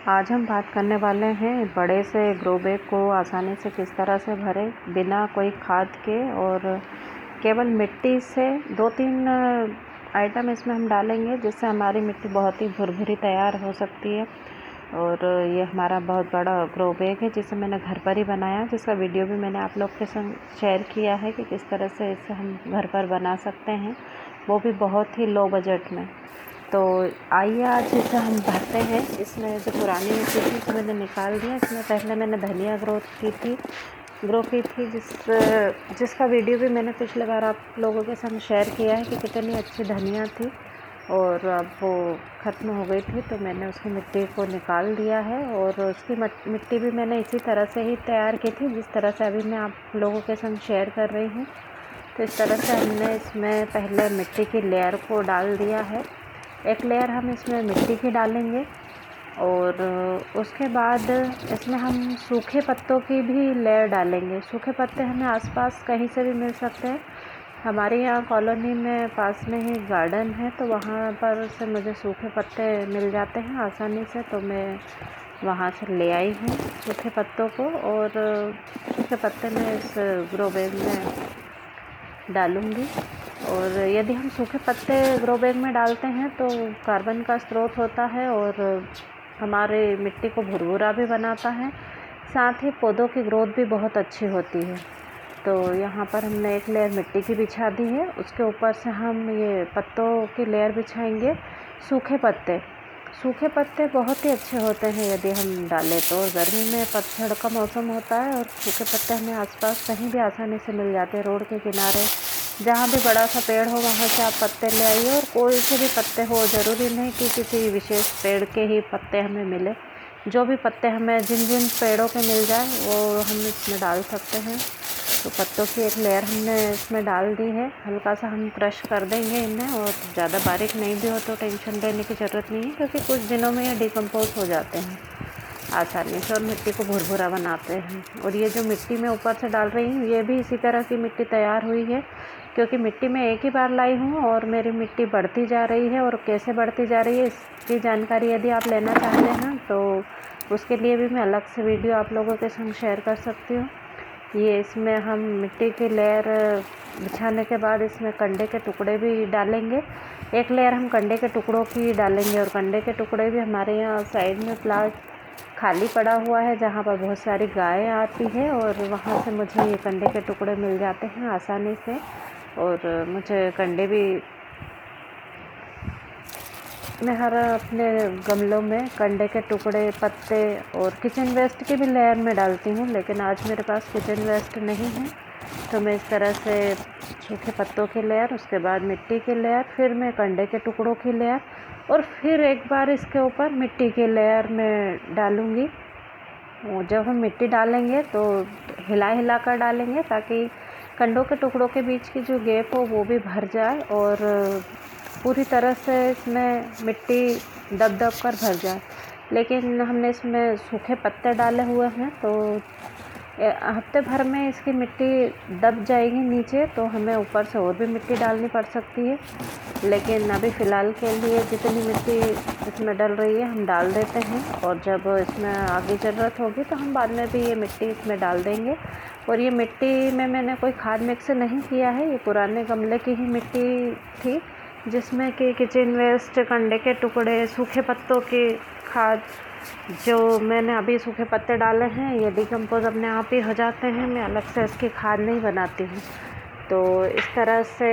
आज हम बात करने वाले हैं बड़े से ग्रो बैग को आसानी से किस तरह से भरें बिना कोई खाद के, और केवल मिट्टी से 2-3 आइटम इसमें हम डालेंगे जिससे हमारी मिट्टी बहुत ही भुरभुरी तैयार हो सकती है। और ये हमारा बहुत बड़ा ग्रो बैग है जिसे मैंने घर पर ही बनाया, जिसका वीडियो भी मैंने आप लोग के संग शेयर किया है कि किस तरह से इसे हम घर पर बना सकते हैं, वो भी बहुत ही लो बजट में। तो आइए आज इसे हम भरते हैं। इसमें जो पुरानी मिट्टी थी उसे मैंने निकाल दिया। इसमें पहले मैंने धनिया ग्रो की थी जिसका वीडियो भी मैंने पिछले बार आप लोगों के साथ शेयर किया है कि कितनी अच्छी धनिया थी, और अब वो ख़त्म हो गई थी तो मैंने उसकी मिट्टी को निकाल दिया है। और उसकी मिट्टी भी मैंने इसी तरह से ही तैयार की थी जिस तरह से अभी मैं आप लोगों के संग शेयर कर रही हूँ। तो इस तरह से हमने इसमें पहले मिट्टी की लेयर को डाल दिया है। एक लेयर हम इसमें मिट्टी की डालेंगे और उसके बाद इसमें हम सूखे पत्तों की भी लेयर डालेंगे। सूखे पत्ते हमें आसपास कहीं से भी मिल सकते हैं। हमारे यहाँ कॉलोनी में पास में ही गार्डन है तो वहाँ पर से मुझे सूखे पत्ते मिल जाते हैं आसानी से, तो मैं वहाँ से ले आई हूँ सूखे पत्तों को। और सूखे पत्ते मैं इस ग्रो बैग में डालूँगी। और यदि हम सूखे पत्ते ग्रो बैग में डालते हैं तो कार्बन का स्रोत होता है और हमारे मिट्टी को भुरभुरा भी बनाता है, साथ ही पौधों की ग्रोथ भी बहुत अच्छी होती है। तो यहाँ पर हमने एक लेयर मिट्टी की बिछा दी है, उसके ऊपर से हम ये पत्तों की लेयर बिछाएंगे। सूखे पत्ते बहुत ही अच्छे होते हैं यदि हम डालें तो। गर्मी में पतझड़ का मौसम होता है और सूखे पत्ते हमें आसपास कहीं भी आसानी से मिल जाते हैं। रोड के किनारे जहाँ भी बड़ा सा पेड़ हो वहाँ से आप पत्ते ले आइए, और कोई से भी पत्ते हो, ज़रूरी नहीं कि किसी विशेष पेड़ के ही पत्ते हमें मिले। जो भी पत्ते हमें जिन पेड़ों के मिल जाए वो हम इसमें डाल सकते हैं। तो पत्तों की एक लेयर हमने इसमें डाल दी है। हल्का सा हम क्रश कर देंगे इन्हें, और ज़्यादा बारीक नहीं भी हो तो टेंशन लेने की ज़रूरत नहीं है, क्योंकि कुछ दिनों में ये डिकम्पोज हो जाते हैं आसानी से और मिट्टी को भुरभुरा बनाते हैं। और ये जो मिट्टी मैं ऊपर से डाल रही हूँ ये भी इसी तरह की मिट्टी तैयार हुई है, क्योंकि मिट्टी मैं एक ही बार लाई हूँ और मेरी मिट्टी बढ़ती जा रही है। और कैसे बढ़ती जा रही है इसकी जानकारी यदि आप लेना चाहते हैं तो उसके लिए भी मैं अलग से वीडियो आप लोगों के संग शेयर कर सकती हूँ। ये इसमें हम मिट्टी की लेयर बिछाने के बाद इसमें कंडे के टुकड़े भी डालेंगे। एक लेयर हम कंडे के टुकड़ों की डालेंगे, और कंडे के टुकड़े भी हमारे यहाँ साइड में प्लाट खाली पड़ा हुआ है जहाँ पर बहुत सारी गायें आती है, और वहाँ से मुझे ये कंडे के टुकड़े मिल जाते हैं आसानी से। और मुझे कंडे भी मैं हर अपने गमलों में कंडे के टुकड़े, पत्ते और किचन वेस्ट की भी लेयर में डालती हूँ, लेकिन आज मेरे पास किचन वेस्ट नहीं है तो मैं इस तरह से सूखे पत्तों की लेयर, उसके बाद मिट्टी की लेयर, फिर मैं कंडे के टुकड़ों की लेयर, और फिर एक बार इसके ऊपर मिट्टी की लेयर में डालूँगी। जब हम मिट्टी डालेंगे तो हिला कर डालेंगे ताकि कंडों के टुकड़ों के बीच की जो गैप हो वो भी भर जाए और पूरी तरह से इसमें मिट्टी दब कर भर जाए। लेकिन हमने इसमें सूखे पत्ते डाले हुए हैं तो हफ्ते भर में इसकी मिट्टी दब जाएगी नीचे, तो हमें ऊपर से और भी मिट्टी डालनी पड़ सकती है। लेकिन अभी फ़िलहाल के लिए जितनी मिट्टी इसमें डल रही है हम डाल देते हैं, और जब इसमें आगे ज़रूरत होगी तो हम बाद में भी ये मिट्टी इसमें डाल देंगे। और ये मिट्टी में मैंने कोई खाद मिक्स नहीं किया है, ये पुराने गमले की ही मिट्टी थी जिसमें कि किचन वेस्ट, कंडे के टुकड़े, सूखे पत्तों की खाद, जो मैंने अभी सूखे पत्ते डाले हैं ये डिकम्पोज अपने आप ही हो जाते हैं, मैं अलग से इसकी खाद नहीं बनाती हूँ। तो इस तरह से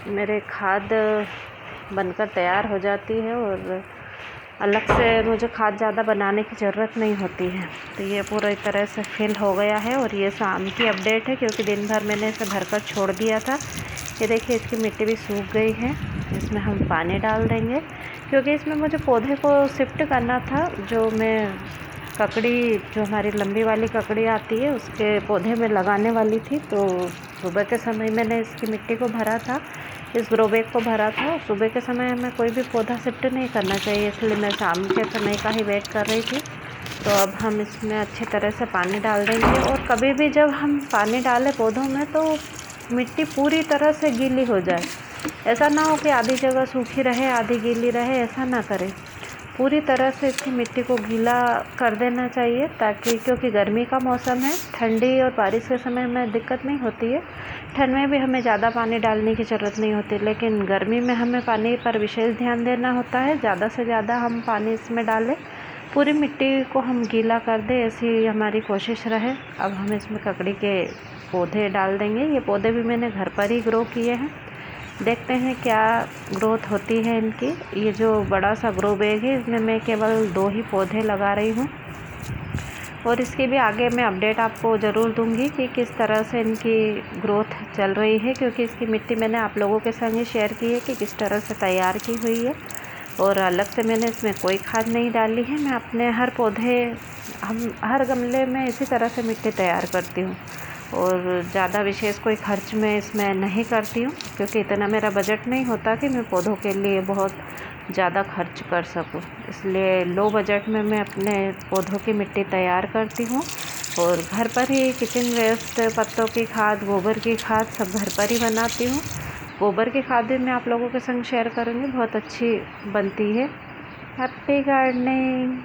मेरे खाद बनकर तैयार हो जाती है और अलग से मुझे खाद ज़्यादा बनाने की ज़रूरत नहीं होती है। तो ये पूरी तरह से फिल हो गया है, और ये शाम की अपडेट है क्योंकि दिन भर मैंने इसे भरकर छोड़ दिया था। ये देखिए इसकी मिट्टी भी सूख गई है। इसमें हम पानी डाल देंगे क्योंकि इसमें मुझे पौधे को शिफ्ट करना था। जो मैं ककड़ी, जो हमारी लंबी वाली ककड़ी आती है उसके पौधे में लगाने वाली थी, तो सुबह के समय मैंने इसकी मिट्टी को भरा था, इस ग्रो बैग को भरा था। सुबह के समय हमें कोई भी पौधा शिफ्ट नहीं करना चाहिए, इसलिए मैं शाम के समय का ही वेट कर रही थी। तो अब हम इसमें अच्छी तरह से पानी डाल देंगे, और कभी भी जब हम पानी डालें पौधों में तो मिट्टी पूरी तरह से गीली हो जाए। ऐसा ना हो कि आधी जगह सूखी रहे आधी गीली रहे, ऐसा ना करें। पूरी तरह से इसकी मिट्टी को गीला कर देना चाहिए, ताकि क्योंकि गर्मी का मौसम है, ठंडी और बारिश के समय में दिक्कत नहीं होती है। ठंड में भी हमें ज़्यादा पानी डालने की ज़रूरत नहीं होती, लेकिन गर्मी में हमें पानी पर विशेष ध्यान देना होता है। ज़्यादा से ज़्यादा हम पानी इसमें डालें, पूरी मिट्टी को हम गीला कर दें, ऐसी हमारी कोशिश रहे। अब हम इसमें ककड़ी के पौधे डाल देंगे। ये पौधे भी मैंने घर पर ही ग्रो किए हैं। देखते हैं क्या ग्रोथ होती है इनकी। ये जो बड़ा सा ग्रो बैग है, इसमें मैं केवल 2 ही पौधे लगा रही हूँ, और इसकी भी आगे मैं अपडेट आपको ज़रूर दूंगी कि किस तरह से इनकी ग्रोथ चल रही है, क्योंकि इसकी मिट्टी मैंने आप लोगों के संग ही शेयर की है कि किस तरह से तैयार की हुई है, और अलग से मैंने इसमें कोई खाद नहीं डाली है। मैं अपने हर गमले में इसी तरह से मिट्टी तैयार करती हूँ, और ज़्यादा विशेष कोई खर्च मैं इसमें नहीं करती हूँ, क्योंकि इतना मेरा बजट नहीं होता कि मैं पौधों के लिए बहुत ज़्यादा खर्च कर सकूँ। इसलिए लो बजट में मैं अपने पौधों की मिट्टी तैयार करती हूँ, और घर पर ही किचन वेस्ट, पत्तों की खाद, गोबर की खाद सब घर पर ही बनाती हूँ। गोबर की खाद भी मैं आप लोगों के संग शेयर करूँगी, बहुत अच्छी बनती है। Happy gardening.